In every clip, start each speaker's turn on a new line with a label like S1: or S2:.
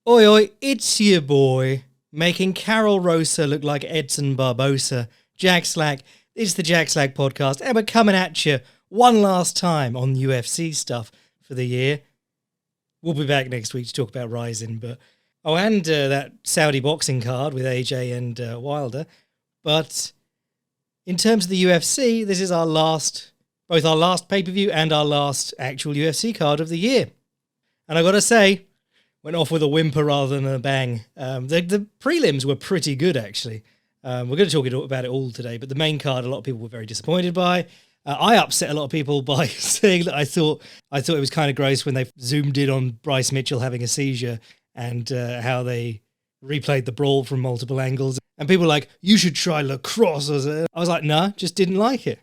S1: Oi, oi, it's your boy, making Carol Rosa look like Edson Barbosa. Jack Slack. It's the Jack Slack podcast, and we're coming at you one last time on UFC stuff for the year. We'll be back next week to talk about Rising, but and that Saudi boxing card with AJ and Wilder. But in terms of the UFC, this is both our last pay-per-view and our last actual UFC card of the year. And I got to say, went off with a whimper rather than a bang. The prelims were pretty good, actually. We're going to talk about it all today, but the main card, a lot of people were very disappointed by. I upset a lot of people by saying that I thought it was kind of gross when they zoomed in on Bryce Mitchell having a seizure and how they replayed the brawl from multiple angles. And people were like, you should try lacrosse. I was like, nah, just didn't like it.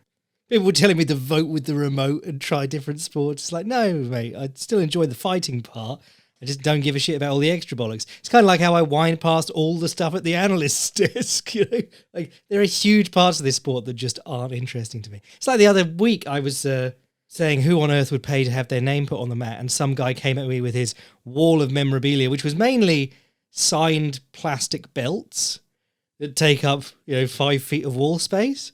S1: People were telling me to vote with the remote and try different sports. It's like, no, mate, I still enjoy the fighting part. I just don't give a shit about all the extra bollocks. It's kind of like how I wind past all the stuff at the analyst's desk. You know, like there are huge parts of this sport that just aren't interesting to me. It's like the other week I was saying who on earth would pay to have their name put on the mat, and some guy came at me with his wall of memorabilia, which was mainly signed plastic belts that take up 5 feet of wall space.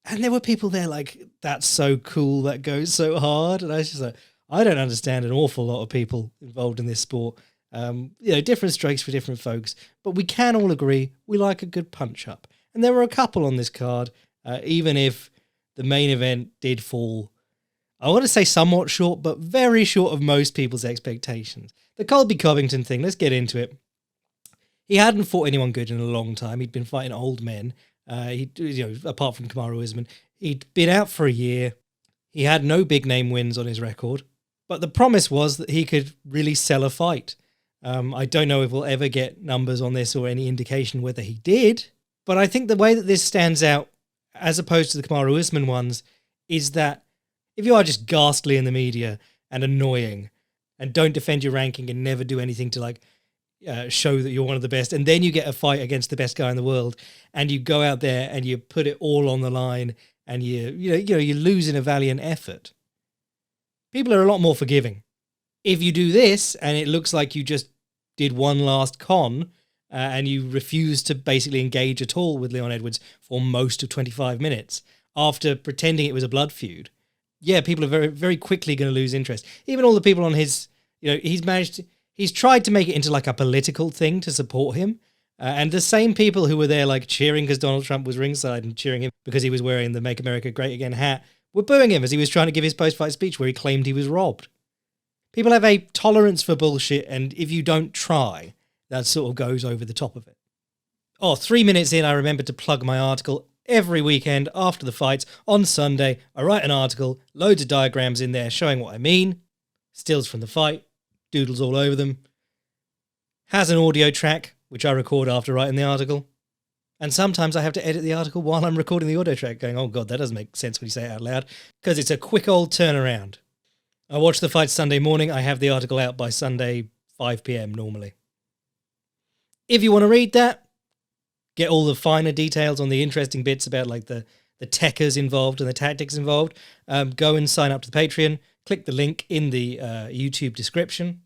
S1: And there were people there like, that's so cool, that goes so hard. And I was just like, I don't understand an awful lot of people involved in this sport. Different strokes for different folks, but we can all agree we like a good punch up. And there were a couple on this card, even if the main event did fall, I want to say somewhat short, but very short of most people's expectations. The Colby Covington thing, let's get into it. He hadn't fought anyone good in a long time. He'd been fighting old men. Apart from Kamaru Usman, he'd been out for a year. He had no big name wins on his record. But the promise was that he could really sell a fight. I don't know if we'll ever get numbers on this or any indication whether he did. But I think the way that this stands out, as opposed to the Kamaru Usman ones, is that if you are just ghastly in the media and annoying and don't defend your ranking and never do anything to show that you're one of the best, and then you get a fight against the best guy in the world and you go out there and you put it all on the line and you lose in a valiant effort, people are a lot more forgiving. If you do this and it looks like you just did one last con and you refuse to basically engage at all with Leon Edwards for most of 25 minutes after pretending it was a blood feud, people are very, very quickly going to lose interest. Even all the people on his, he's tried to make it into like a political thing to support him. And the same people who were there like cheering because Donald Trump was ringside and cheering him because he was wearing the Make America Great Again hat were booing him as he was trying to give his post-fight speech where he claimed he was robbed. People have a tolerance for bullshit, and if you don't try, that sort of goes over the top of it. 3 minutes in, I remembered to plug my article. Every weekend after the fights, on Sunday, I write an article, loads of diagrams in there showing what I mean, stills from the fight, doodles all over them, has an audio track, which I record after writing the article. And sometimes I have to edit the article while I'm recording the audio track going, oh God, that doesn't make sense when you say it out loud, because it's a quick old turnaround. I watch the fight Sunday morning. I have the article out by Sunday, 5 p.m. normally. If you want to read that, get all the finer details on the interesting bits about like the techers involved and the tactics involved, go and sign up to the Patreon. Click the link in the YouTube description.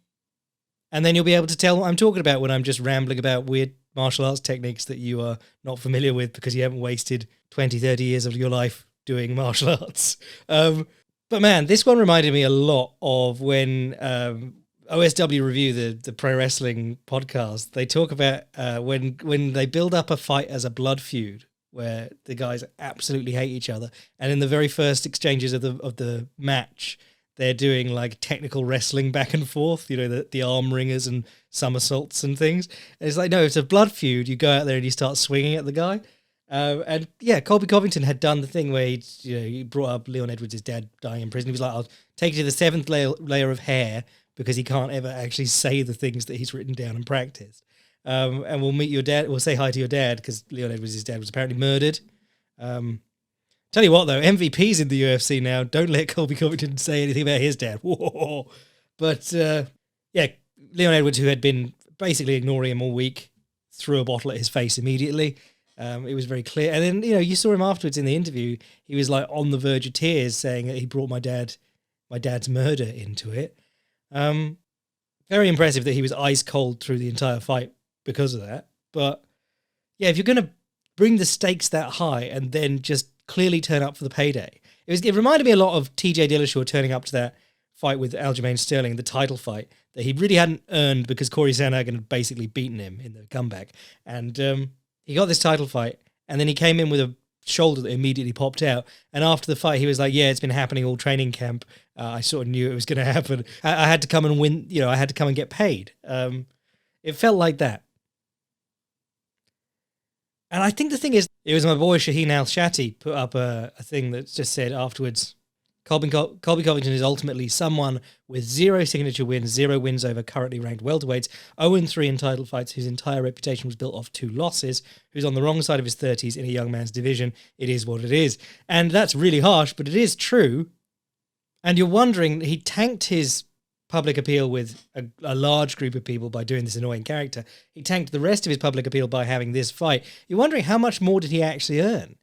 S1: And then you'll be able to tell what I'm talking about when I'm just rambling about weird martial arts techniques that you are not familiar with because you haven't wasted 20, 30 years of your life doing martial arts. But man, this one reminded me a lot of when OSW Review, the pro wrestling podcast, they talk about when they build up a fight as a blood feud where the guys absolutely hate each other. And in the very first exchanges of the match, they're doing like technical wrestling back and forth, the arm ringers and somersaults and things. And it's like, no, it's a blood feud. You go out there and you start swinging at the guy. Colby Covington had done the thing where he brought up Leon Edwards' dad dying in prison. He was like, I'll take you to the 7th layer of hair because he can't ever actually say the things that he's written down and practiced. And we'll meet your dad. We'll say hi to your dad because Leon Edwards' dad was apparently murdered. Tell you what, though, MVP's in the UFC now. Don't let Colby Covington say anything about his dad. Whoa. But, Leon Edwards, who had been basically ignoring him all week, threw a bottle at his face immediately. It was very clear. And then, you saw him afterwards in the interview. He was like on the verge of tears saying that he brought my dad's murder into it. Very impressive that he was ice cold through the entire fight because of that. But yeah, if you're going to bring the stakes that high and then just clearly turn up for the payday, it reminded me a lot of TJ Dillashaw turning up to that fight with Aljamain Sterling, the title fight that he really hadn't earned because Corey Sandhagen had basically beaten him in the comeback. And he got this title fight, and then he came in with a shoulder that immediately popped out. And after the fight, he was like, yeah, it's been happening all training camp. I sort of knew it was going to happen. I had to come and win, I had to come and get paid. It felt like that. And I think the thing is, it was my boy Shaheen Al-Shatti put up a thing that just said afterwards, Colby Covington is ultimately someone with 0 signature wins, 0 wins over currently ranked welterweights, 0-3 in title fights, whose entire reputation was built off 2 losses, who's on the wrong side of his 30s in a young man's division. It is what it is. And that's really harsh, but it is true. And you're wondering, he tanked his public appeal with a large group of people by doing this annoying character. He tanked the rest of his public appeal by having this fight. You're wondering, how much more did he actually earn?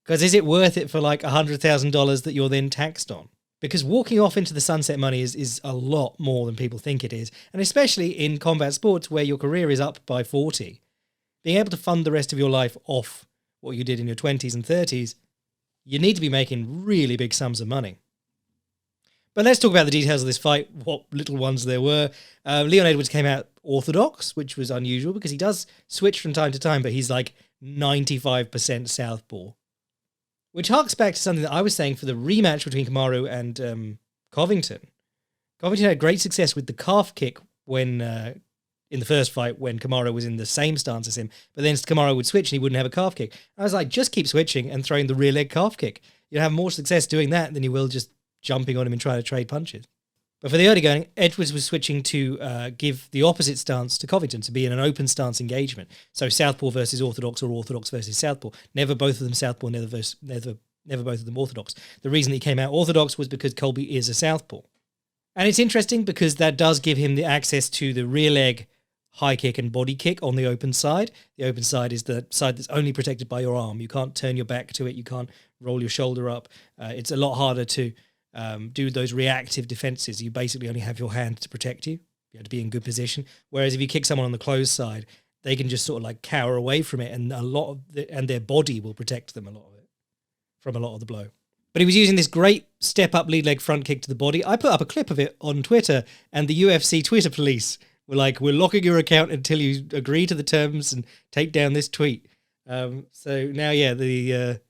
S1: Because is it worth it for like $100,000 that you're then taxed on? Because walking off into the sunset money is a lot more than people think it is. And especially in combat sports where your career is up by 40, being able to fund the rest of your life off what you did in your 20s and 30s, you need to be making really big sums of money. But let's talk about the details of this fight, what little ones there were. Leon Edwards came out orthodox, which was unusual because he does switch from time to time, but he's like 95% southpaw. Which harks back to something that I was saying for the rematch between Kamaru and Covington. Covington had great success with the calf kick when in the first fight when Kamaru was in the same stance as him, but then Kamaru would switch and he wouldn't have a calf kick. I was like, just keep switching and throwing the rear leg calf kick. You'll have more success doing that than you will just jumping on him and trying to trade punches. But for the early going, Edwards was switching to give the opposite stance to Covington, to be in an open stance engagement. So southpaw versus orthodox or orthodox versus southpaw. Never both of them southpaw, never both of them orthodox. The reason he came out orthodox was because Colby is a southpaw. And it's interesting because that does give him the access to the rear leg high kick and body kick on the open side. The open side is the side that's only protected by your arm. You can't turn your back to it. You can't roll your shoulder up. It's a lot harder to do those reactive defenses. You basically only have your hand to protect you. You have to be in good position. Whereas if you kick someone on the closed side, they can just sort of like cower away from it, and their body will protect them from a lot of the blow. But he was using this great step-up lead leg front kick to the body. I put up a clip of it on Twitter, and the UFC Twitter police were like, "We're locking your account until you agree to the terms and take down this tweet." So now, yeah, the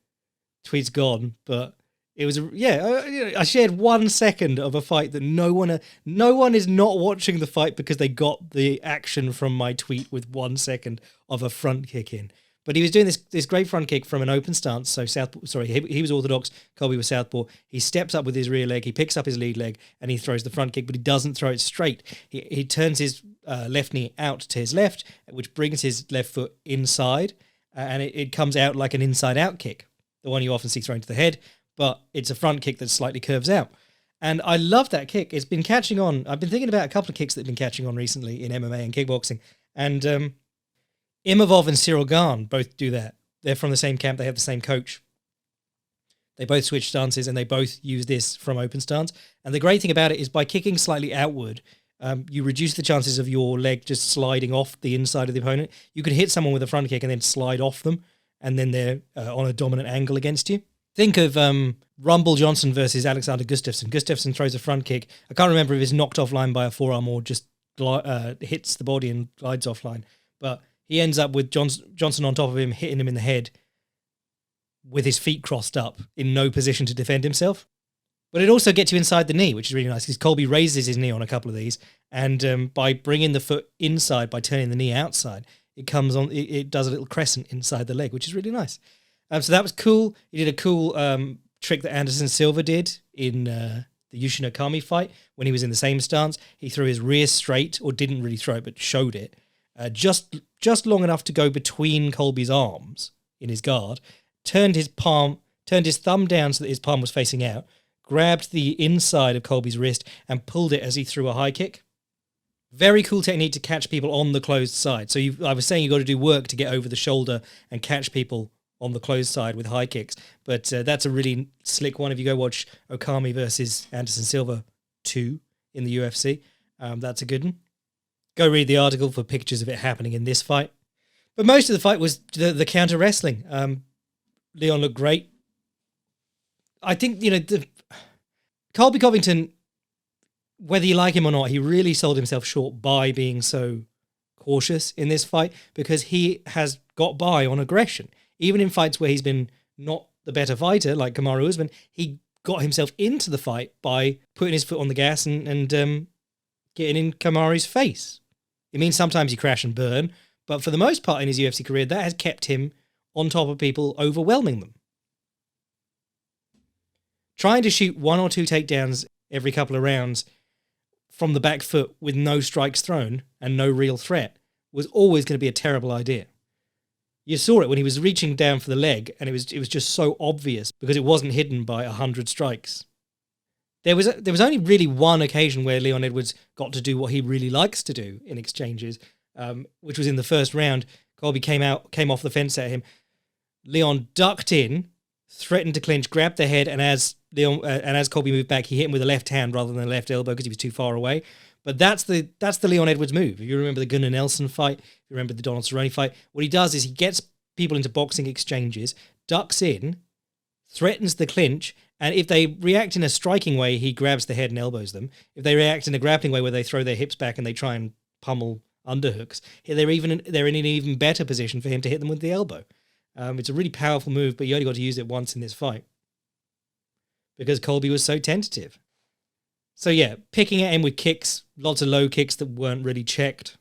S1: tweet's gone, but it was, I shared 1 second of a fight that no one is not watching the fight because they got the action from my tweet with 1 second of a front kick in. But he was doing this great front kick from an open stance. So he was orthodox, Colby was southpaw. He steps up with his rear leg, he picks up his lead leg, and he throws the front kick, but he doesn't throw it straight. He turns his left knee out to his left, which brings his left foot inside, and it comes out like an inside-out kick, the one you often see thrown to the head. But it's a front kick that slightly curves out. And I love that kick. It's been catching on. I've been thinking about a couple of kicks that have been catching on recently in MMA and kickboxing. And Imavov and Cyril Gane both do that. They're from the same camp. They have the same coach. They both switch stances and they both use this from open stance. And the great thing about it is by kicking slightly outward, you reduce the chances of your leg just sliding off the inside of the opponent. You could hit someone with a front kick and then slide off them, and then they're on a dominant angle against you. Think of Rumble Johnson versus Alexander Gustafsson. Gustafsson throws a front kick. I can't remember if he's knocked offline by a forearm or just hits the body and glides offline. But he ends up with Johnson on top of him, hitting him in the head with his feet crossed up in no position to defend himself. But it also gets you inside the knee, which is really nice because Colby raises his knee on a couple of these. And by bringing the foot inside, by turning the knee outside, it comes on. It does a little crescent inside the leg, which is really nice. So that was cool. He did a cool trick that Anderson Silva did in the Yushin Okami fight when he was in the same stance. He threw his rear straight, or didn't really throw it, but showed it, just long enough to go between Colby's arms in his guard, turned his thumb down so that his palm was facing out, grabbed the inside of Colby's wrist and pulled it as he threw a high kick. Very cool technique to catch people on the closed side. So I was saying you've got to do work to get over the shoulder and catch people on the closed side with high kicks. But that's a really slick one. If you go watch Okami versus Anderson Silva 2 in the UFC, That's a good one. Go read the article for pictures of it happening in this fight. But most of the fight was the counter wrestling. Leon looked great. I think, Colby Covington, whether you like him or not, he really sold himself short by being so cautious in this fight, because he has got by on aggression. Even in fights where he's been not the better fighter, like Kamaru Usman, he got himself into the fight by putting his foot on the gas and getting in Kamaru's face. It means sometimes you crash and burn, but for the most part in his UFC career, that has kept him on top of people, overwhelming them. Trying to shoot 1 or 2 takedowns every couple of rounds from the back foot with no strikes thrown and no real threat was always going to be a terrible idea. You saw it when he was reaching down for the leg, and it was just so obvious because it wasn't hidden by 100 strikes. There was only really one occasion where Leon Edwards got to do what he really likes to do in exchanges, which was in the first round. Colby came off the fence at him. Leon ducked in, threatened to clinch, grabbed the head, and as Colby moved back, he hit him with the left hand rather than the left elbow because he was too far away. But that's the Leon Edwards move. If you remember the Gunnar Nelson fight, if you remember the Donald Cerrone fight, what he does is he gets people into boxing exchanges, ducks in, threatens the clinch, and if they react in a striking way, he grabs the head and elbows them. If they react in a grappling way where they throw their hips back and they try and pummel underhooks, they're in an even better position for him to hit them with the elbow. It's a really powerful move, but you only got to use it once in this fight because Colby was so tentative. So yeah, picking at him with kicks, lots of low kicks that weren't really checked.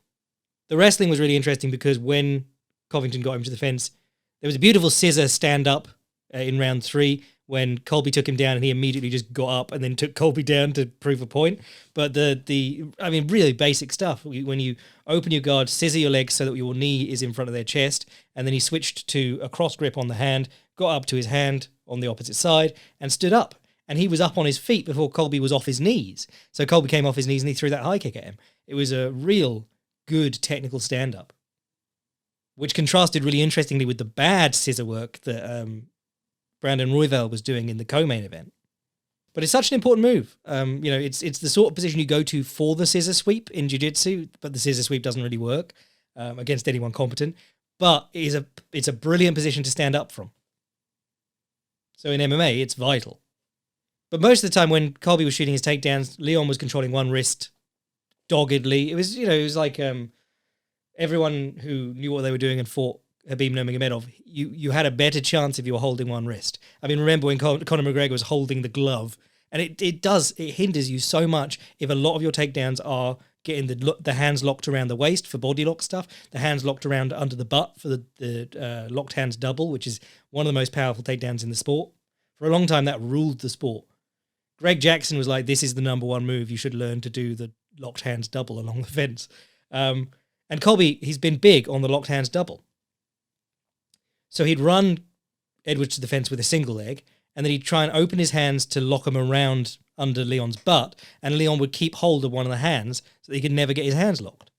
S1: The wrestling was really interesting because when Covington got him to the fence, there was a beautiful scissor stand-up in round 3 when Colby took him down and he immediately just got up and then took Colby down to prove a point. But really basic stuff. When you open your guard, scissor your legs so that your knee is in front of their chest, and then he switched to a cross grip on the hand, got up to his hand on the opposite side and stood up. And he was up on his feet before Colby was off his knees. So Colby came off his knees and he threw that high kick at him. It was a real good technical stand-up, which contrasted really interestingly with the bad scissor work that Brandon Royval was doing in the co-main event. But it's such an important move. It's the sort of position you go to for the scissor sweep in jiu-jitsu, but the scissor sweep doesn't really work against anyone competent. But it's a brilliant position to stand up from. So in MMA, it's vital. But most of the time when Colby was shooting his takedowns, Leon was controlling one wrist doggedly. It was like everyone who knew what they were doing and fought Khabib Nurmagomedov, you had a better chance if you were holding one wrist. I mean, remember when Conor McGregor was holding the glove, and it hinders you so much if a lot of your takedowns are getting the hands locked around the waist for body lock stuff, the hands locked around under the butt for the locked hands double, which is one of the most powerful takedowns in the sport. For a long time, that ruled the sport. Greg Jackson was like, this is the number one move. You should learn to do the locked hands double along the fence. And Colby, he's been big on the locked hands double. So he'd run Edwards to the fence with a single leg, and then he'd try and open his hands to lock him around under Leon's butt, and Leon would keep hold of one of the hands so that he could never get his hands locked.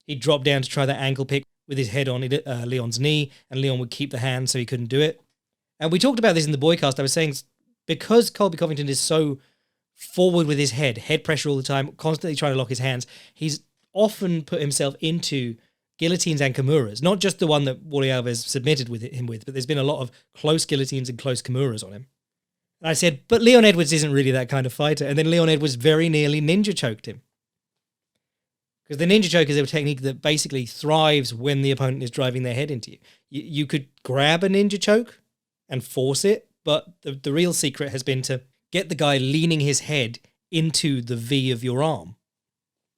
S1: He'd drop down to try that ankle pick with his head on Leon's knee, and Leon would keep the hand so he couldn't do it. And we talked about this in the Boycast. I was saying, because Colby Covington is so forward with his head pressure all the time, constantly trying to lock his hands, he's often put himself into guillotines and kimuras, not just the one that Wally Alves submitted him with, but there's been a lot of close guillotines and close kimuras on him. And I said, but Leon Edwards isn't really that kind of fighter. And then Leon Edwards very nearly ninja choked him. Because the ninja choke is a technique that basically thrives when the opponent is driving their head into you. You could grab a ninja choke and force it, but the real secret has been to get the guy leaning his head into the V of your arm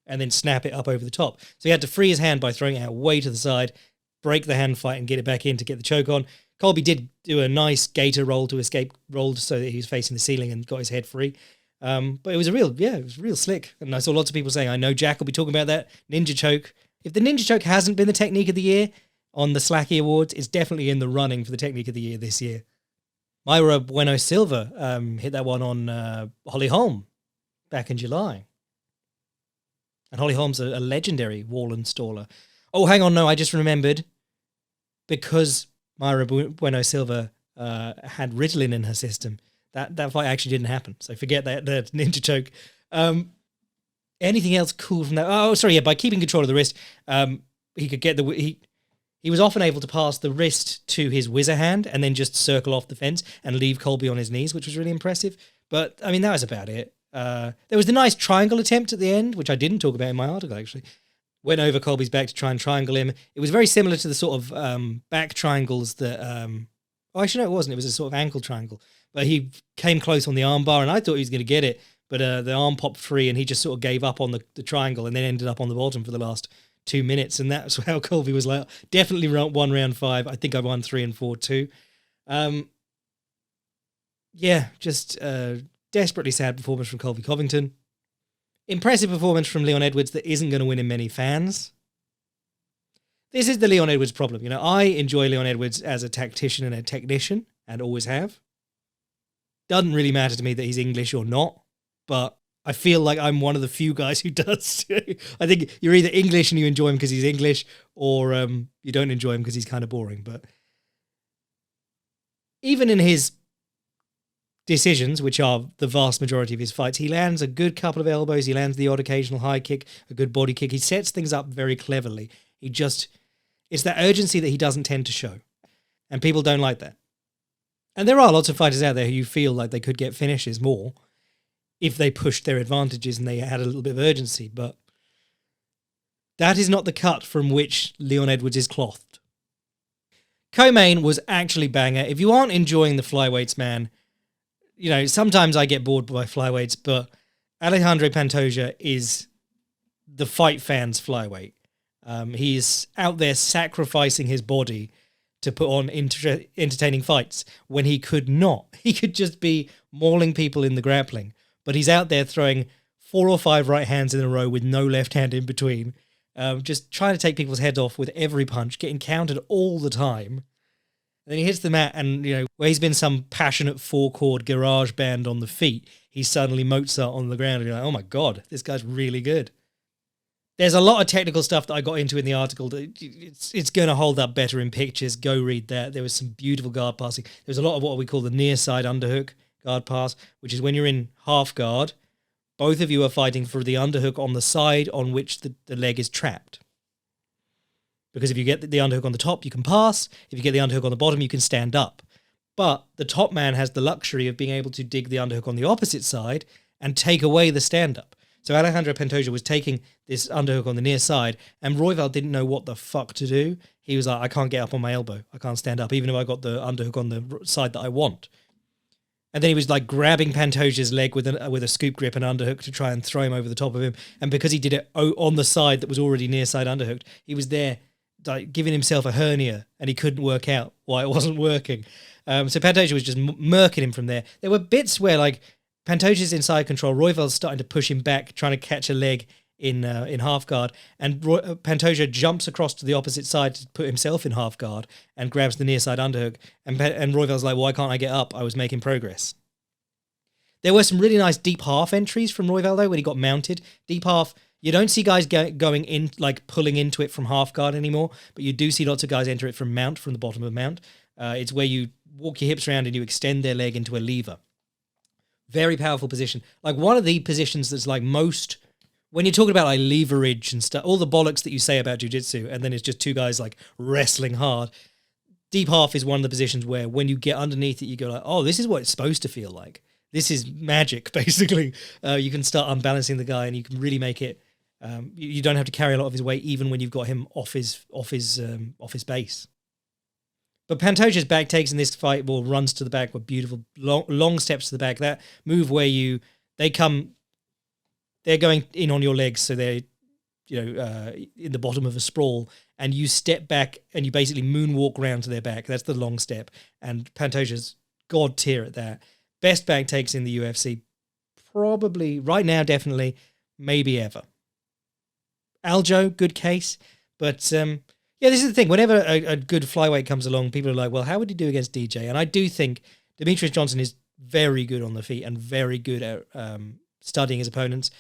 S1: and then snap it up over the top. So he had to free his hand by throwing it out way to the side, break the hand fight and get it back in to get the choke on. Colby did do a nice gator roll to escape, rolled so that he was facing the ceiling and got his head free. But it was real slick. And I saw lots of people saying, I know Jack will be talking about that ninja choke. If the ninja choke hasn't been the technique of the year on the Slacky Awards, it's definitely in the running for the technique of the year this year. Mayra Bueno Silva hit that one on Holly Holm back in July. And Holly Holm's a legendary wall installer. Oh, hang on, no, I just remembered. Because Mayra Bueno Silva had Ritalin in her system, that fight actually didn't happen. So forget that ninja choke. Anything else cool from that? Oh, sorry, yeah. By keeping control of the wrist, he could get he was often able to pass the wrist to his whizzer hand and then just circle off the fence and leave Colby on his knees, which was really impressive. But I mean, that was about it. There was the nice triangle attempt at the end, which I didn't talk about in my article actually. Went over Colby's back to try and triangle him. It was very similar to the sort of back triangles that. Oh, actually, no, it wasn't. It was a sort of ankle triangle. But he came close on the arm bar, and I thought he was going to get it. But the arm popped free, and he just sort of gave up on the triangle, and then ended up on the bottom for the last 2 minutes. And that's how Colby was like, definitely won round 5. I think I won 3 and 4 too. Yeah, just desperately sad performance from Colby Covington. Impressive performance from Leon Edwards that isn't going to win him many fans. This is the Leon Edwards problem. You know, I enjoy Leon Edwards as a tactician and a technician, and always have. Doesn't really matter to me that he's English or not, but I feel like I'm one of the few guys who does. I think you're either English and you enjoy him because he's English, or you don't enjoy him because he's kind of boring. But even in his decisions, which are the vast majority of his fights, he lands a good couple of elbows, he lands the odd occasional high kick, a good body kick. He sets things up very cleverly. It's that urgency that he doesn't tend to show. And people don't like that. And there are lots of fighters out there who you feel like they could get finishes more if they pushed their advantages and they had a little bit of urgency. But that is not the cut from which Leon Edwards is clothed. Co-main was actually banger. If you aren't enjoying the flyweights, man, you know, sometimes I get bored by flyweights, but Alejandro Pantoja is the fight fans' flyweight. He's out there sacrificing his body to put on entertaining fights when he could not. He could just be mauling people in the grappling, but he's out there throwing 4 or 5 right hands in a row with no left hand in between, just trying to take people's heads off with every punch, getting countered all the time. And then he hits the mat, and, you know, where he's been some passionate 4-chord garage band on the feet, he's suddenly Mozart on the ground, and you're like, oh my God, this guy's really good. There's a lot of technical stuff that I got into in the article. It's going to hold up better in pictures. Go read that. There was some beautiful guard passing. There was a lot of what we call the near side underhook guard pass, which is when you're in half guard, both of you are fighting for the underhook on the side on which the leg is trapped. Because if you get the underhook on the top, you can pass. If you get the underhook on the bottom, you can stand up. But the top man has the luxury of being able to dig the underhook on the opposite side and take away the stand-up. So Alejandro Pantoja was taking this underhook on the near side, and Royval didn't know what the fuck to do. He was like, I can't get up on my elbow. I can't stand up, even if I got the underhook on the side that I want. And then he was like grabbing Pantoja's leg with a scoop grip and underhook to try and throw him over the top of him. And because he did it on the side that was already near side underhooked, he was there like giving himself a hernia, and he couldn't work out why it wasn't working. So Pantoja was just murking him from there. There were bits where like Pantoja's inside control, Royval's starting to push him back, trying to catch a leg in half guard, and Pantoja jumps across to the opposite side to put himself in half guard and grabs the near side underhook, and Royval's like, why can't I get up? I was making progress. There were some really nice deep half entries from Royval though when he got mounted. Deep half, you don't see guys going in, like pulling into it from half guard anymore, but you do see lots of guys enter it from mount, from the bottom of mount. It's where you walk your hips around and you extend their leg into a lever. Very powerful position. Like one of the positions that's like most, when you're talking about like leverage and stuff, all the bollocks that you say about jiu-jitsu, and then it's just two guys like wrestling hard. Deep half is one of the positions where when you get underneath it, you go like, oh, this is what it's supposed to feel like. This is magic, basically. You can start unbalancing the guy, and you can really make it. You don't have to carry a lot of his weight, even when you've got him off his base. But Pantoja's back takes in this fight, runs to the back with beautiful long steps to the back. That move where they're going in on your legs, so they're in the bottom of a sprawl, and you step back and you basically moonwalk round to their back. That's the long step, and Pantoja's god tier at that. Best back takes in the UFC, probably right now, definitely, maybe ever. Aljo, good case, but yeah, this is the thing. Whenever a good flyweight comes along, people are like, well, how would he do against DJ? And I do think Demetrius Johnson is very good on the feet and very good at studying his opponents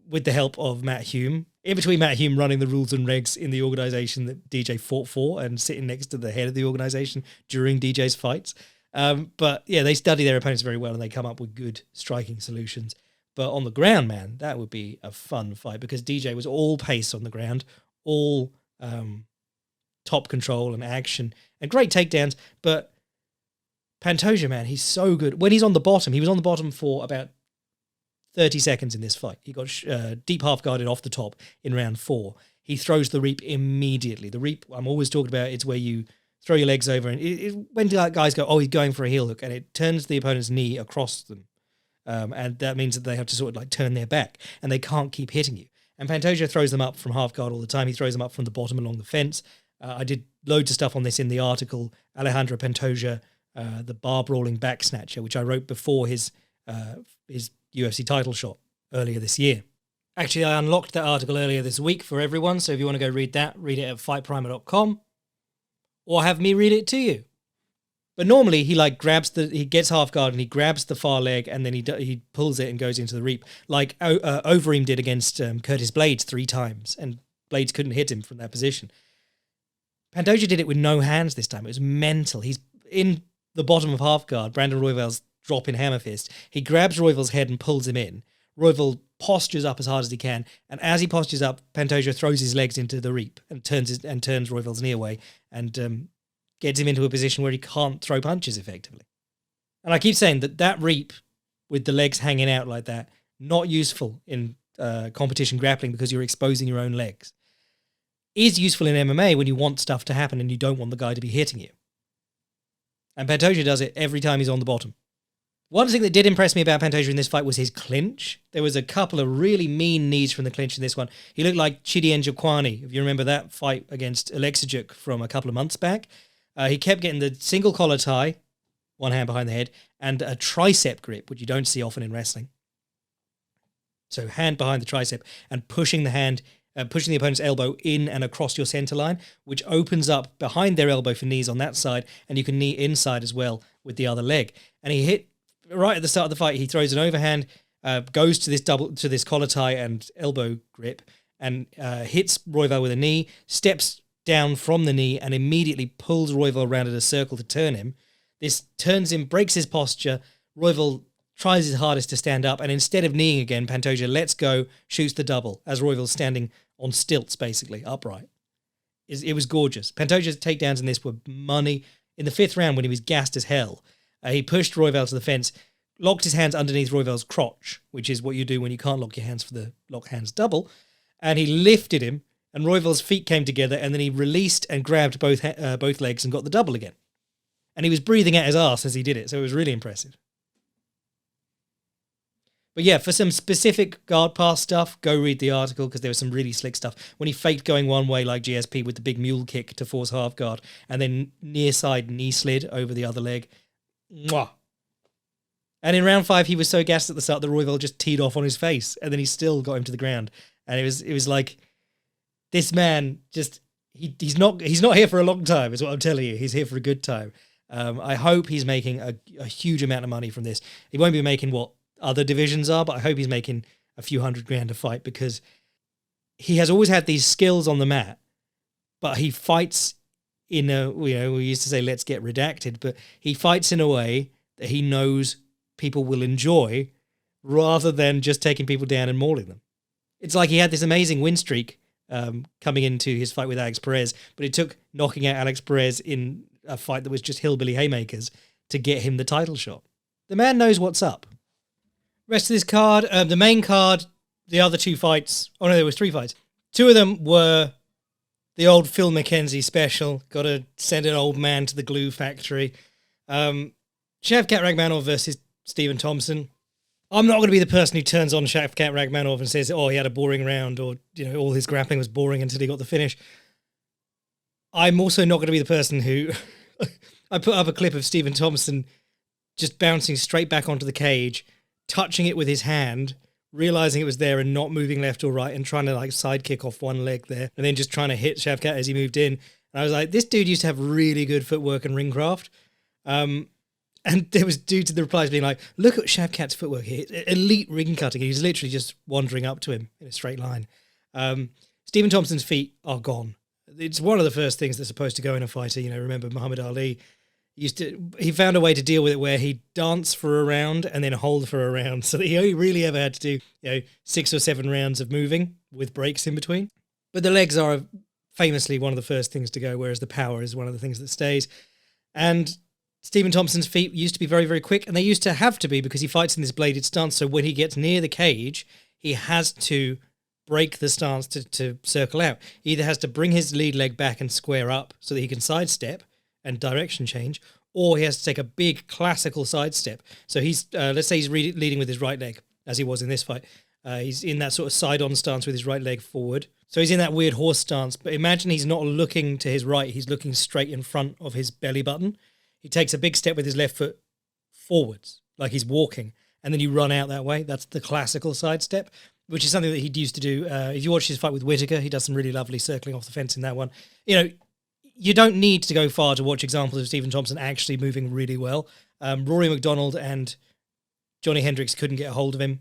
S1: with the help of Matt Hume. In between Matt Hume running the rules and regs in the organization that DJ fought for and sitting next to the head of the organization during DJ's fights. But yeah, they study their opponents very well and they come up with good striking solutions. But on the ground, man, that would be a fun fight because DJ was all pace on the ground, all top control and action, and great takedowns. But Pantoja, man, he's so good. When he's on the bottom, he was on the bottom for about 30 seconds in this fight. He got deep half guarded off the top in round 4. He throws the reap immediately. The reap, I'm always talking about, it's where you throw your legs over, and when guys go, oh, he's going for a heel hook, and it turns the opponent's knee across them. And that means that they have to sort of like turn their back, and they can't keep hitting you. And Pantoja throws them up from half guard all the time. He throws them up from the bottom along the fence. I did loads of stuff on this in the article, Alejandro Pantoja, the bar brawling back snatcher, which I wrote before his UFC title shot earlier this year. Actually, I unlocked that article earlier this week for everyone, so if you want to go read that, read it at fightprimer.com, or have me read it to you. But normally he he gets half guard and he grabs the far leg and then he pulls it and goes into the reap, like Overeem did against Curtis Blades 3 times, and Blades couldn't hit him from that position. Pantoja did it with no hands this time. It was mental. He's in the bottom of half guard. Brandon Royval's dropping hammer fist. He grabs Royval's head and pulls him in. Royval postures up as hard as he can, and as he postures up, Pantoja throws his legs into the reap and turns Royval's knee away and gets him into a position where he can't throw punches effectively. And I keep saying that reap with the legs hanging out like that, not useful in competition grappling because you're exposing your own legs. Is useful in MMA when you want stuff to happen and you don't want the guy to be hitting you. And Pantoja does it every time he's on the bottom. One thing that did impress me about Pantoja in this fight was his clinch. There was a couple of really mean knees from the clinch in this one. He looked like Chidi Njokwani, if you remember that fight against Alexijuk from a couple of months back. He kept getting the single collar tie, one hand behind the head, and a tricep grip, which you don't see often in wrestling. So hand behind the tricep and pushing the opponent's elbow in and across your center line, which opens up behind their elbow for knees on that side, and you can knee inside as well with the other leg. And he hit right at the start of the fight. He throws an overhand, goes to this collar tie and elbow grip, and hits Royval with a knee, steps down from the knee and immediately pulls Royval around in a circle to turn him. This turns him, breaks his posture. Royval tries his hardest to stand up, and instead of kneeing again, Pantoja lets go, shoots the double, as Royval's standing on stilts, basically, upright. It was gorgeous. Pantoja's takedowns in this were money. In the 5th round, when he was gassed as hell, he pushed Royval to the fence, locked his hands underneath Royval's crotch, which is what you do when you can't lock your hands for the lock hands double, and he lifted him, and Royval's feet came together, and then he released and grabbed both legs and got the double again. And he was breathing out his arse as he did it, so it was really impressive. But yeah, for some specific guard pass stuff, go read the article because there was some really slick stuff. When he faked going one way like GSP with the big mule kick to force half guard, and then near side knee slid over the other leg. Mwah! And in round 5, he was so gassed at the start that Royval just teed off on his face, and then he still got him to the ground. And it was like, this man just, he's not here for a long time, is what I'm telling you. He's here for a good time. I hope he's making a huge amount of money from this. He won't be making what other divisions are, but I hope he's making a few $100,000 a fight because he has always had these skills on the mat, but he fights in a, we used to say, let's get redacted, but he fights in a way that he knows people will enjoy rather than just taking people down and mauling them. It's like he had this amazing win streak coming into his fight with Alex Perez, but it took knocking out Alex Perez in a fight that was just hillbilly haymakers to get him the title shot. The man knows what's up. Rest of this card, the main card, the other 2 fights, there was 3 fights. 2 of them were the old Phil McKenzie special, got to send an old man to the glue factory. Shavkat Rakhmonov versus Stephen Thompson. I'm not going to be the person who turns on Shavkat Rakhmonov and says, he had a boring round, or, all his grappling was boring until he got the finish. I'm also not going to be the person who... I put up a clip of Stephen Thompson just bouncing straight back onto the cage, touching it with his hand, realizing it was there and not moving left or right and trying to sidekick off one leg there and then just trying to hit Shavkat as he moved in. And I was like, this dude used to have really good footwork and ring craft. And there was dudes in the replies being like, look at Shavkat's footwork here. Elite ring cutting. He's literally just wandering up to him in a straight line. Stephen Thompson's feet are gone. It's one of the first things that's supposed to go in a fighter. Remember Muhammad Ali, He found a way to deal with it where he'd dance for a round and then hold for a round, so that he only really ever had to do 6 or 7 rounds of moving with breaks in between. But the legs are famously one of the first things to go, whereas the power is one of the things that stays. And Stephen Thompson's feet used to be very, very quick, and they used to have to be because he fights in this bladed stance. So when he gets near the cage, he has to break the stance to circle out. He either has to bring his lead leg back and square up so that he can sidestep and direction change, or he has to take a big classical sidestep. So he's, let's say he's leading with his right leg, as he was in this fight. He's in that sort of side-on stance with his right leg forward. So he's in that weird horse stance, but imagine he's not looking to his right, he's looking straight in front of his belly button. He takes a big step with his left foot forwards, like he's walking, and then you run out that way. That's the classical sidestep, which is something that he'd used to do. If you watch his fight with Whittaker, he does some really lovely circling off the fence in that one. You don't need to go far to watch examples of Stephen Thompson actually moving really well. Rory McDonald and Johnny Hendricks couldn't get a hold of him.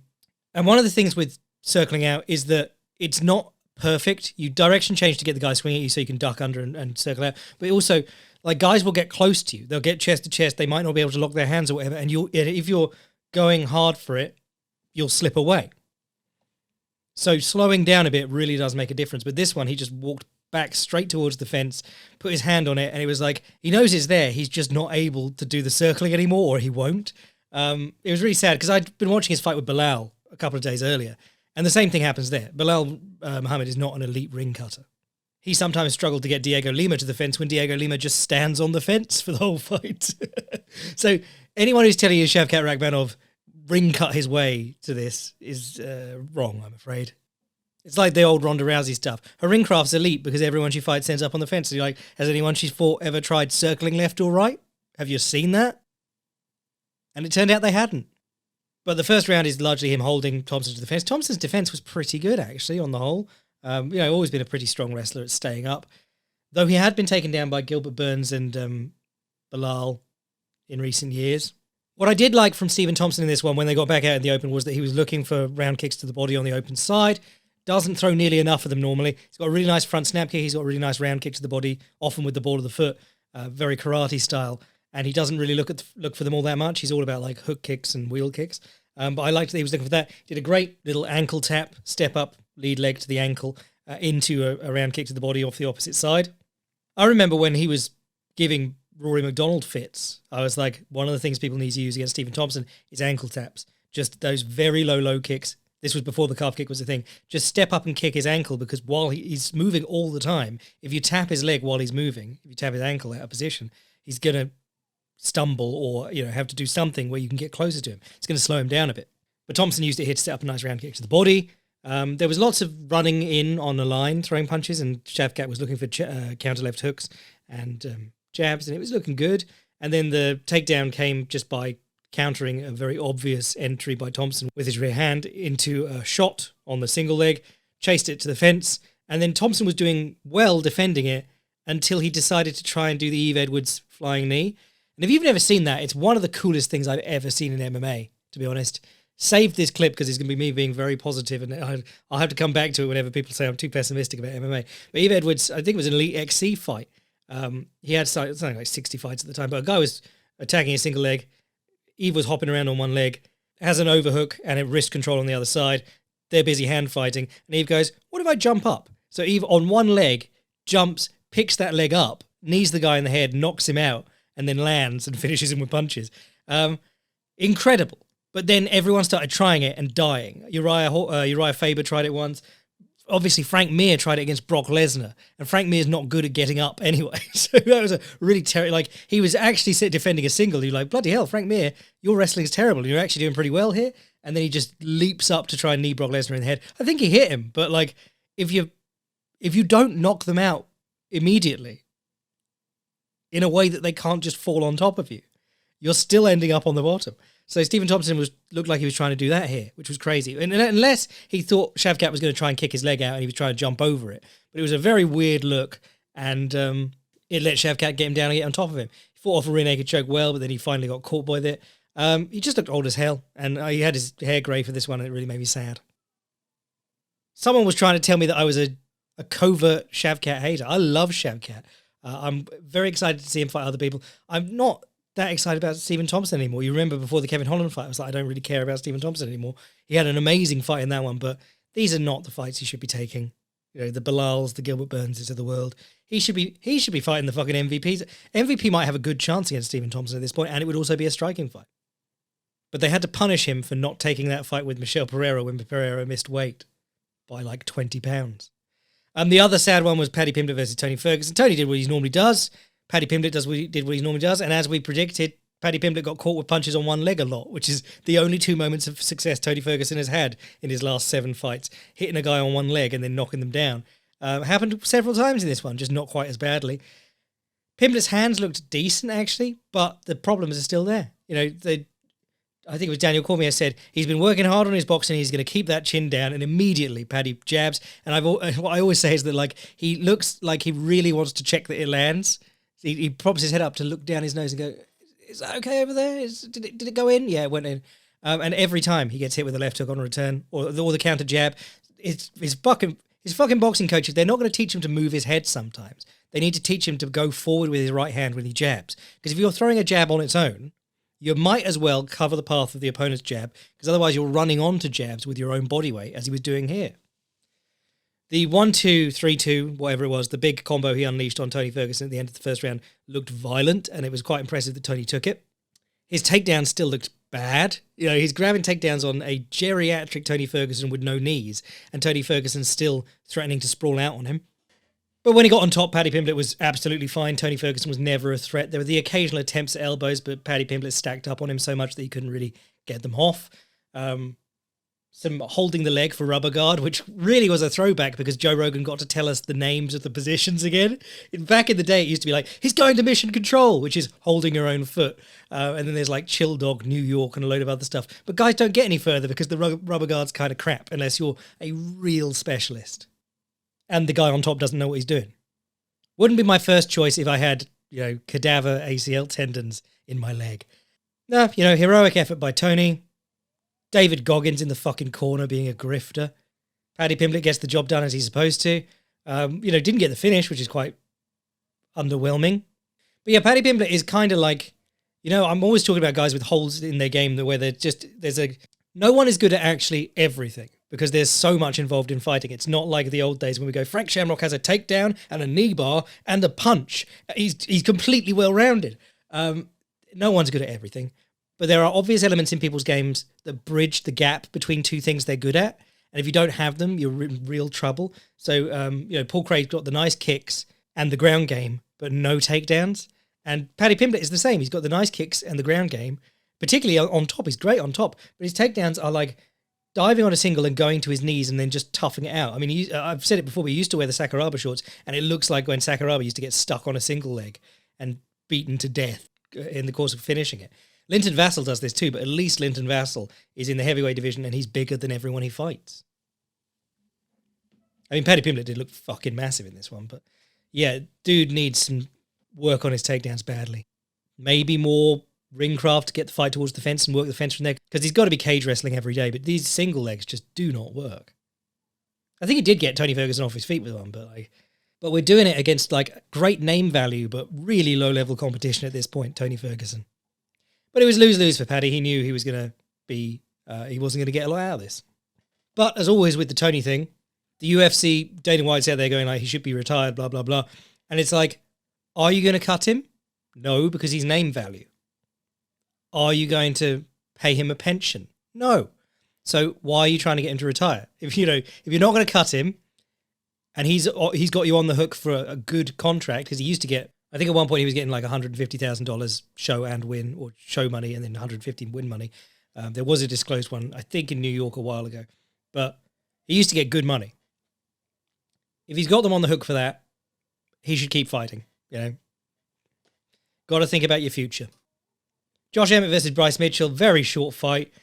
S1: And one of the things with circling out is that it's not perfect. You direction change to get the guy swinging at you so you can duck under and circle out. But also, like, guys will get close to you. They'll get chest to chest. They might not be able to lock their hands or whatever. And if you're going hard for it, you'll slip away. So slowing down a bit really does make a difference. But this one, he just walked back straight towards the fence, put his hand on it, and it was like, he knows it's there, he's just not able to do the circling anymore, or he won't. It was really sad, because I'd been watching his fight with Bilal a couple of days earlier, and the same thing happens there. Bilal Muhammad is not an elite ring cutter. He sometimes struggled to get Diego Lima to the fence when Diego Lima just stands on the fence for the whole fight. So anyone who's telling you Shavkat Rakhmonov ring cut his way to this is wrong, I'm afraid. It's like the old Ronda Rousey stuff. Her ring craft's elite because everyone she fights ends up on the fence. So you're like, has anyone she's fought ever tried circling left or right? Have you seen that? And it turned out they hadn't. But the first round is largely him holding Thompson to the fence. Thompson's defense was pretty good, actually, on the whole. Always been a pretty strong wrestler at staying up. Though he had been taken down by Gilbert Burns and Bilal in recent years. What I did like from Stephen Thompson in this one when they got back out in the open was that he was looking for round kicks to the body on the open side. Doesn't throw nearly enough of them normally. He's got a really nice front snap kick. He's got a really nice round kick to the body, often with the ball of the foot, very karate style. And he doesn't really look for them all that much. He's all about like hook kicks and wheel kicks. But I liked that he was looking for that. Did a great little ankle tap, step up, lead leg to the ankle, into a round kick to the body off the opposite side. I remember when he was giving Rory McDonald fits, I was like, one of the things people need to use against Stephen Thompson is ankle taps. Just those very low kicks. This was before the calf kick was a thing. Just step up and kick his ankle, because while he's moving all the time, if you tap his leg while he's moving, if you tap his ankle out of position, he's going to stumble or have to do something where you can get closer to him. It's going to slow him down a bit. But Thompson used it here to set up a nice round kick to the body. There was lots of running in on the line, throwing punches, and Shavkat was looking for counter left hooks and jabs, and it was looking good. And then the takedown came just by countering a very obvious entry by Thompson with his rear hand into a shot on the single leg, chased it to the fence, and then Thompson was doing well defending it until he decided to try and do the Eve Edwards flying knee. And if you've never seen that, it's one of the coolest things I've ever seen in MMA, to be honest. Save this clip because it's going to be me being very positive, and I'll have to come back to it whenever people say I'm too pessimistic about MMA. But Eve Edwards, I think it was an Elite XC fight. He had something like 60 fights at the time, but a guy was attacking a single leg. Eve was hopping around on one leg, has an overhook and a wrist control on the other side. They're busy hand fighting. And Eve goes, what if I jump up? So Eve on one leg jumps, picks that leg up, knees the guy in the head, knocks him out, and then lands and finishes him with punches. Incredible. But then everyone started trying it and dying. Uriah Faber tried it once. Obviously, Frank Mir tried it against Brock Lesnar, and Frank Mir's not good at getting up anyway. So that was a really terrible. Like, he was actually defending a single. You're like, bloody hell, Frank Mir, your wrestling's terrible. You're actually doing pretty well here. And then he just leaps up to try and knee Brock Lesnar in the head. I think he hit him, but like, if you don't knock them out immediately in a way that they can't just fall on top of you, you're still ending up on the bottom. So Stephen Thompson looked like he was trying to do that here, which was crazy. And unless he thought Shavkat was going to try and kick his leg out and he was trying to jump over it. But it was a very weird look, and it let Shavkat get him down and get on top of him. He fought off a rear naked choke well, but then he finally got caught by it. He just looked old as hell, and he had his hair grey for this one, and it really made me sad. Someone was trying to tell me that I was a covert Shavkat hater. I love Shavkat. I'm very excited to see him fight other people. I'm not that excited about Stephen Thompson anymore. You remember before the Kevin Holland fight, I was like, I don't really care about Stephen Thompson anymore. He had an amazing fight in that one, but these are not the fights he should be taking. You know, the Bilals, the Gilbert Burnses of the world. He should be fighting the fucking MVPs. MVP might have a good chance against Stephen Thompson at this point, and it would also be a striking fight. But they had to punish him for not taking that fight with Michel Pereira when Pereira missed weight by like 20 pounds. The other sad one was Paddy Pimblett versus Tony Ferguson. Tony did what he normally does. Paddy Pimblett did what he normally does. And as we predicted, Paddy Pimblett got caught with punches on one leg a lot, which is the only 2 moments of success Tony Ferguson has had in his last 7 fights. Hitting a guy on one leg and then knocking them down. Happened several times in this one, just not quite as badly. Pimblett's hands looked decent, actually, but the problems are still there. You know, I think it was Daniel Cormier said he's been working hard on his boxing. He's going to keep that chin down, and immediately Paddy jabs. And what I always say is that like he looks like he really wants to check that it lands. He props his head up to look down his nose and go, "Is that okay over there? Did it go in? Yeah, it went in." And every time he gets hit with a left hook on return or the counter jab, his fucking boxing coaches, they're not going to teach him to move his head sometimes. They need to teach him to go forward with his right hand when he jabs. Because if you're throwing a jab on its own, you might as well cover the path of the opponent's jab, because otherwise you're running onto jabs with your own body weight, as he was doing here. The 1-2, 3-2, whatever it was, the big combo he unleashed on Tony Ferguson at the end of the first round looked violent, and it was quite impressive that Tony took it. His takedown still looked bad. You know, he's grabbing takedowns on a geriatric Tony Ferguson with no knees, and Tony Ferguson's still threatening to sprawl out on him. But when he got on top, Paddy Pimblett was absolutely fine. Tony Ferguson was never a threat. There were the occasional attempts at elbows, but Paddy Pimblett stacked up on him so much that he couldn't really get them off. Some holding the leg for rubber guard, which really was a throwback because Joe Rogan got to tell us the names of the positions again. Back in the day, it used to be like, he's going to mission control, which is holding your own foot. And then there's like Chill Dog, New York, and a load of other stuff. But guys don't get any further because the rubber guard's kind of crap unless you're a real specialist. And the guy on top doesn't know what he's doing. Wouldn't be my first choice if I had, cadaver ACL tendons in my leg. No, heroic effort by Tony. David Goggins in the fucking corner being a grifter. Paddy Pimblett gets the job done as he's supposed to. Didn't get the finish, which is quite underwhelming. But yeah, Paddy Pimblett is kind of like, I'm always talking about guys with holes in their game where no one is good at actually everything because there's so much involved in fighting. It's not like the old days when we go, Frank Shamrock has a takedown and a knee bar and a punch. He's completely well-rounded. No one's good at everything. But there are obvious elements in people's games that bridge the gap between two things they're good at. And if you don't have them, you're in real trouble. So, Paul Craig's got the nice kicks and the ground game, but no takedowns. And Paddy Pimblett is the same. He's got the nice kicks and the ground game, particularly on top. He's great on top. But his takedowns are like diving on a single and going to his knees and then just toughing it out. I mean, I've said it before, but he used to wear the Sakuraba shorts, and it looks like when Sakuraba used to get stuck on a single leg and beaten to death in the course of finishing it. Linton Vassell does this too, but at least Linton Vassell is in the heavyweight division and he's bigger than everyone he fights. I mean, Paddy Pimblett did look fucking massive in this one, but yeah, dude needs some work on his takedowns badly. Maybe more ring craft to get the fight towards the fence and work the fence from there, because he's got to be cage wrestling every day, but these single legs just do not work. I think he did get Tony Ferguson off his feet with one, but we're doing it against like great name value, but really low level competition at this point, Tony Ferguson. But it was lose-lose for Paddy. He knew he was going to be, he wasn't going to get a lot out of this. But as always with the Tony thing, the UFC, Dana White's out there going like, he should be retired, blah, blah, blah. And it's like, are you going to cut him? No, because he's name value. Are you going to pay him a pension? No. So why are you trying to get him to retire? If you're not going to cut him, and he's got you on the hook for a good contract, because he used to get, I think at one point he was getting like $150,000 show and win, or show money and then $150 win money. There was a disclosed one, I think in New York a while ago, but he used to get good money. If he's got them on the hook for that, he should keep fighting, Got to think about your future. Josh Emmett versus Bryce Mitchell, very short fight.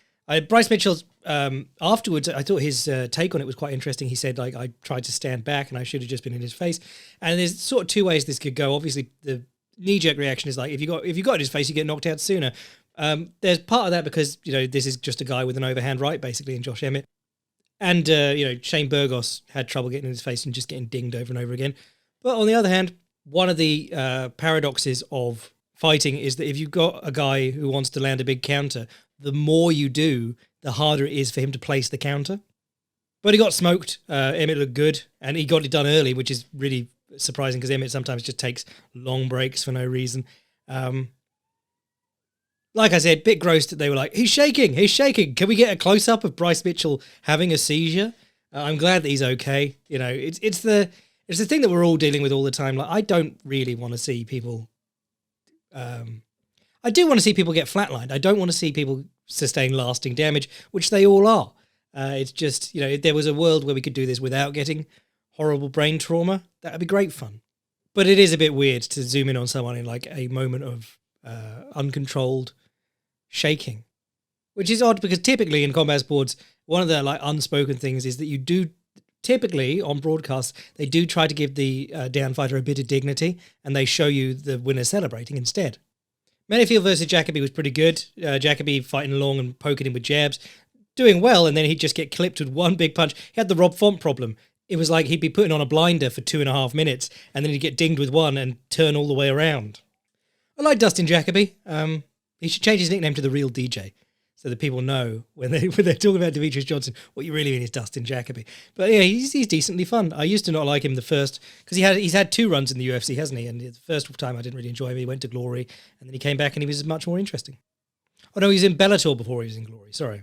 S1: Bryce Mitchell's, afterwards, I thought his take on it was quite interesting. He said, like, I tried to stand back and I should have just been in his face. And there's sort of two ways this could go. Obviously, the knee-jerk reaction is like, if you got in his face, you get knocked out sooner. There's part of that because, this is just a guy with an overhand right, basically, in Josh Emmett. And, Shane Burgos had trouble getting in his face and just getting dinged over and over again. But on the other hand, one of the paradoxes of fighting is that if you've got a guy who wants to land a big counter, the more you do, the harder it is for him to place the counter. But he got smoked. Emmett looked good, and he got it done early, which is really surprising because Emmett sometimes just takes long breaks for no reason. Like I said, bit gross that they were like, he's shaking. Can we get a close-up of Bryce Mitchell having a seizure? I'm glad that he's okay. You know, it's the thing that we're all dealing with all the time. Like, I don't really want to see people... I do want to see people get flatlined. I don't want to see people sustain lasting damage, which they all are. It's just, you know, if there was a world where we could do this without getting horrible brain trauma, that would be great fun. But it is a bit weird to zoom in on someone in like a moment of uncontrolled shaking, which is odd because typically in combat sports, one of the like unspoken things is that you do typically on broadcasts, they do try to give the down fighter a bit of dignity and they show you the winner celebrating instead. Manyfield versus Jacoby was pretty good. Jacoby fighting along and poking him with jabs, doing well, and then he'd just get clipped with one big punch. He had the Rob Font problem. It was like he'd be putting on a blinder for 2.5 minutes, and then he'd get dinged with one and turn all the way around. I like Dustin Jacoby. He should change his nickname to The Real DJ, so that people know when they're talking about Demetrius Johnson, what you really mean is Dustin Jacoby. But yeah, he's decently fun. I used to not like him the first, because he's had 2 runs in the UFC, hasn't he? And the first time I didn't really enjoy him. He went to Glory, and then he came back and he was much more interesting. Oh no, he was in Bellator before he was in Glory, sorry.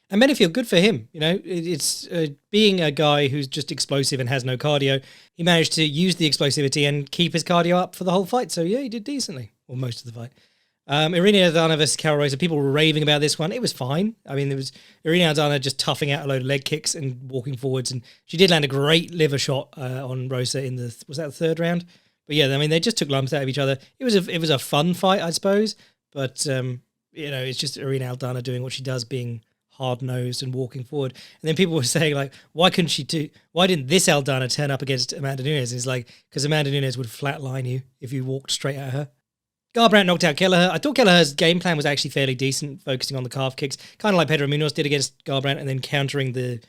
S1: And Manyfield, good for him. You know, it's being a guy who's just explosive and has no cardio, he managed to use the explosivity and keep his cardio up for the whole fight. So yeah, he did decently, or most of the fight. Irina Aldana versus Carol Rosa. People were raving about this one. It was fine. I mean, there was Irina Aldana just toughing out a load of leg kicks and walking forwards, and she did land a great liver shot on Rosa in the the 3rd round? But yeah, I mean, they just took lumps out of each other. It was a fun fight, I suppose. But you know, it's just Irina Aldana doing what she does, being hard-nosed and walking forward. And then people were saying, like, why didn't this Aldana turn up against Amanda Nunes? And it's like, because Amanda Nunes would flatline you if you walked straight at her. Garbrandt knocked out Kelleher. I thought Kelleher's game plan was actually fairly decent, focusing on the calf kicks, kind of like Pedro Munoz did against Garbrandt, and then countering the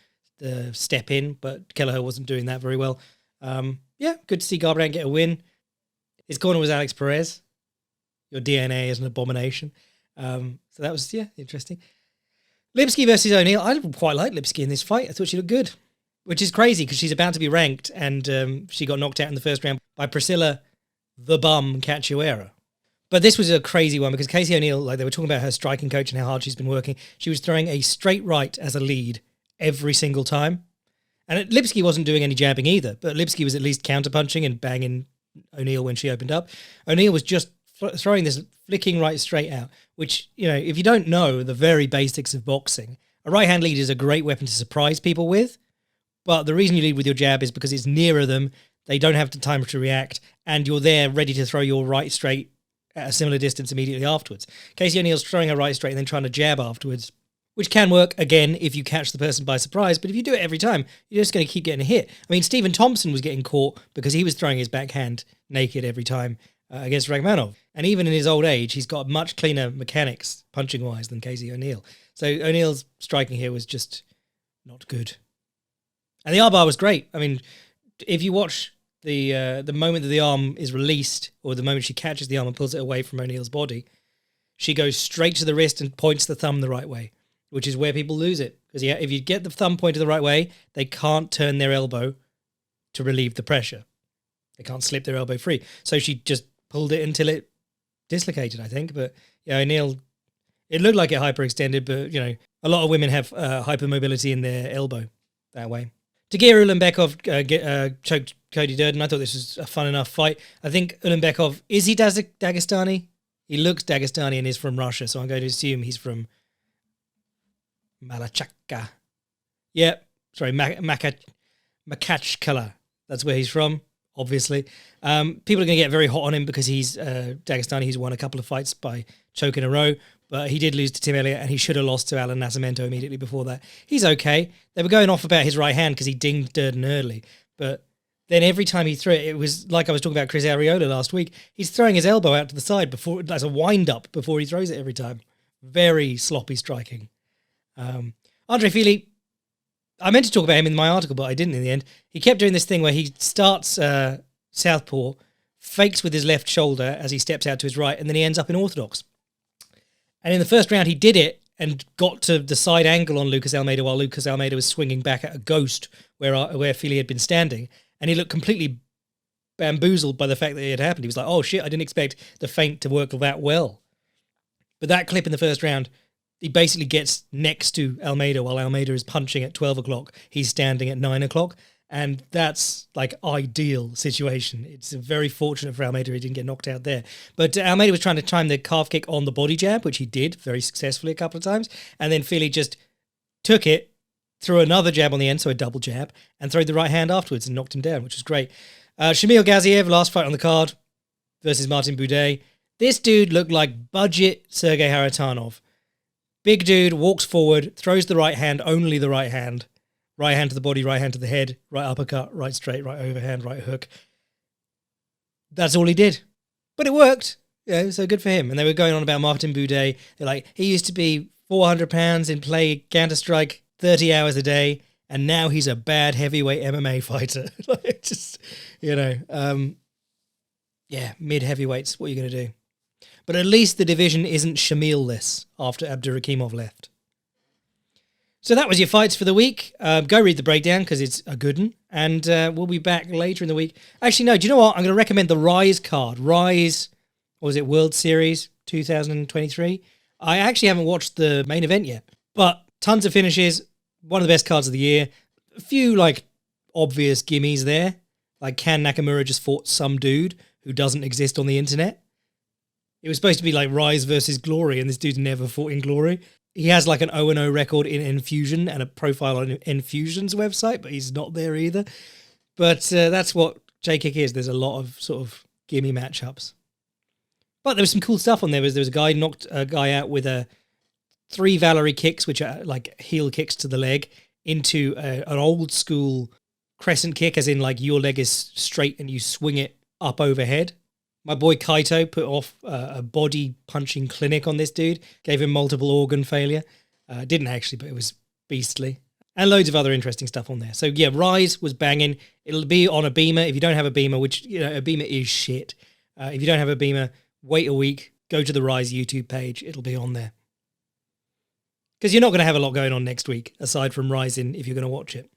S1: step in, but Kelleher wasn't doing that very well. Yeah, good to see Garbrandt get a win. His corner was Alex Perez. Your DNA is an abomination. So that was, yeah, interesting. Lipski versus O'Neill. I quite like Lipski in this fight. I thought she looked good, which is crazy because she's about to be ranked, and she got knocked out in the first round by Priscilla the Bum Cachoeira. But this was a crazy one because Casey O'Neill, like they were talking about her striking coach and how hard she's been working. She was throwing a straight right as a lead every single time. And Lipski wasn't doing any jabbing either, but Lipski was at least counterpunching and banging O'Neill when she opened up. O'Neill was just throwing this flicking right straight out, which, you know, if you don't know the very basics of boxing, a right hand lead is a great weapon to surprise people with. But the reason you lead with your jab is because it's nearer them, they don't have the time to react, and you're there ready to throw your right straight at a similar distance immediately afterwards. Casey O'Neill's throwing a right straight and then trying to jab afterwards, which can work, again, if you catch the person by surprise, but if you do it every time, you're just going to keep getting hit. I mean, Stephen Thompson was getting caught because he was throwing his backhand naked every time against Rachmanov. And even in his old age, he's got much cleaner mechanics, punching-wise, than Casey O'Neill. So O'Neill's striking here was just not good. And the armbar was great. I mean, if you watch the moment that the arm is released, or the moment she catches the arm and pulls it away from O'Neill's body, she goes straight to the wrist and points the thumb the right way, which is where people lose it. Because yeah, if you get the thumb pointed the right way, they can't turn their elbow to relieve the pressure. They can't slip their elbow free. So she just pulled it until it dislocated, I think. But yeah, O'Neill, it looked like it hyperextended, but you know, a lot of women have hypermobility in their elbow that way. Tagir Ulanbekov choked Cody Durden. I thought this was a fun enough fight. I think Ulanbekov, is he Dagestani? He looks Dagestani and is from Russia, so I'm going to assume he's from Malachaka. Yeah, sorry, Makachkala. That's where he's from, obviously. People are going to get very hot on him because he's Dagestani. He's won a couple of fights by choke in a row, but he did lose to Tim Elliott, and he should have lost to Alan Nascimento immediately before that. He's okay. They were going off about his right hand because he dinged Durden early, but then every time he threw it, it was like I was talking about Chris Arreola last week. He's throwing his elbow out to the side before, as a wind-up before he throws it every time. Very sloppy striking. Andre Fili, I meant to talk about him in my article, but I didn't in the end. He kept doing this thing where he starts southpaw, fakes with his left shoulder as he steps out to his right, and then he ends up in orthodox. And in the first round, he did it and got to the side angle on Lucas Almeida while Lucas Almeida was swinging back at a ghost where Fili had been standing. And he looked completely bamboozled by the fact that it had happened. He was like, oh shit, I didn't expect the feint to work that well. But that clip in the first round, he basically gets next to Almeida while Almeida is punching at 12 o'clock. He's standing at 9 o'clock. And that's like ideal situation. It's very fortunate for Almeida he didn't get knocked out there. But Almeida was trying to time the calf kick on the body jab, which he did very successfully a couple of times. And then Fili just took it, threw another jab on the end, so a double jab, and threw the right hand afterwards and knocked him down, which was great. Shamil Gaziev, last fight on the card, versus Martin Budet. This dude looked like budget Sergei Haratanov. Big dude, walks forward, throws the right hand, only the right hand. Right hand to the body, right hand to the head, right uppercut, right straight, right overhand, right hook. That's all he did. But it worked. Yeah, so good for him. And they were going on about Martin Budet. They're like, he used to be 400 pounds and play Counter-Strike 30 hours a day, and now he's a bad heavyweight MMA fighter. Like, just, mid-heavyweights, what are you going to do? But at least the division isn't Shamil-less after Abdurakhimov left. So that was your fights for the week. Go read the breakdown because it's a good one. And we'll be back later in the week. Actually, no, do you know what? I'm going to recommend the Rise card. Rise, what was it, World Series 2023? I actually haven't watched the main event yet. But tons of finishes. One of the best cards of the year. A few, obvious gimmies there. Like, can Nakamura just fought some dude who doesn't exist on the internet? It was supposed to be like Rise versus Glory, and this dude never fought in Glory. He has like an 0-0 record in Infusion and a profile on Infusion's website, but he's not there either. But that's what J-Kick is. There's a lot of sort of gimme matchups. But there was some cool stuff on there. There was a guy knocked a guy out with 3 Valerie kicks, which are like heel kicks to the leg, into an old school crescent kick, as in like your leg is straight and you swing it up overhead. My boy Kaito put off a body punching clinic on this dude, gave him multiple organ failure. Didn't actually, but it was beastly. And loads of other interesting stuff on there. So yeah, Rise was banging. It'll be on a Beamer. If you don't have a Beamer, which, a Beamer is shit. If you don't have a Beamer, wait a week, go to the Rise YouTube page. It'll be on there. Because you're not going to have a lot going on next week, aside from Rising, if you're going to watch it.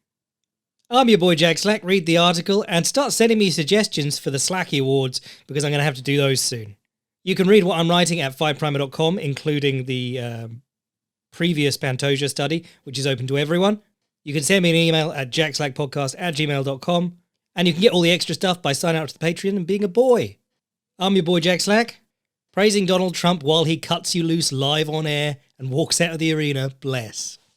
S1: I'm your boy Jack Slack. Read the article and start sending me suggestions for the Slacky Awards, because I'm going to have to do those soon. You can read what I'm writing at fiveprimer.com, including the previous Pantoja study, which is open to everyone. You can send me an email at jackslackpodcast@gmail.com, and you can get all the extra stuff by signing up to the Patreon and being a boy. I'm your boy Jack Slack, praising Donald Trump while he cuts you loose live on air and walks out of the arena. Bless.